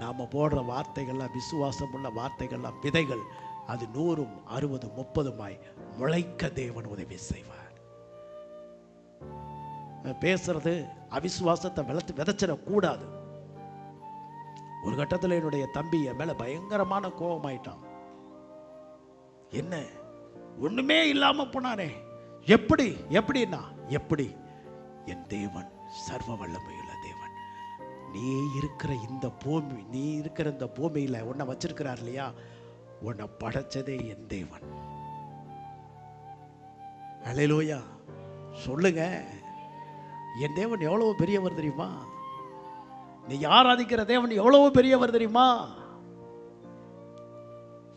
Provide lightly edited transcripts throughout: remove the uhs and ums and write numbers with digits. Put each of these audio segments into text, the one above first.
நாம் போடுற வார்த்தைகள்லாம் விசுவாசம் உள்ள வார்த்தைகள்லாம் விதைகள். அது 100, 60, 30 முளைக்க தேவன் உதவி செய்வார். பேசுறது அவிசுவாசத்தை விதைச்சிடக்கூடாது. ஒரு கட்டத்தில் என்னுடைய தம்பி என் மேல பயங்கரமான கோபமாயிட்டான். என்ன ஒண்ணுமே இல்லாம போனானே, எப்படின்னா எப்படி? என் தேவன் சர்வ வல்லமையுள்ள தேவன். நீ இருக்கிற இந்த பூமியில உன்னை வச்சிருக்கிறார் இல்லையா, உன்னை படைச்சதே என் தேவன். அல்லேலூயா சொல்லுங்க. என் தேவன் எவ்வளவு பெரியவர் தெரியுமா? நீ ஆராதிக்கிற தேவன் எவ்வளவு பெரியவர் தெரியுமா?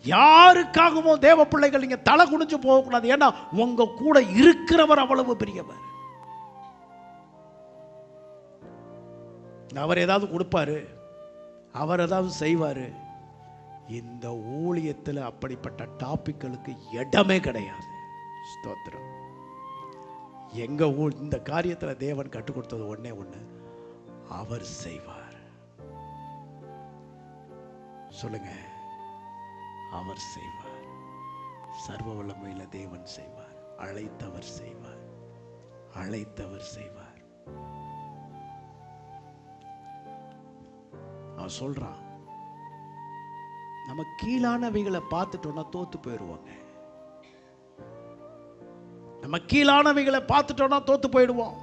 யாருக்காகவும் தேவ பிள்ளைகள் நீங்க தலை குனிஞ்சு போகக்கூடாது. ஏன்னா உங்க கூட இருக்கிறவர் அவ்வளவு பெரியவர். அவர் ஏதாவது கொடுப்பாரு, அவர் ஏதாவது செய்வாரு. இந்த ஊழியத்தில் அப்படிப்பட்ட டாபிக்களுக்கு இடமே கிடையாது. ஸ்தோத்திரம். எங்க இந்த காரியத்தில் தேவன் கற்றுக் கொடுத்தது ஒண்ணே ஒண்ணு, அவர் செய்வார். சொல்லுங்க, அவர் செய்வார். சர்வ வல்லமையுள்ள தேவன் செய்வார். அழைத்தவர் செய்வார். அவன் சொல்றான், நம்ம கீழானவைகளை பார்த்துட்டோம்னா தோத்து போயிடுவோங்க. நம்ம கீழானவைகளை பார்த்துட்டோம்னா தோத்து போயிடுவோம்.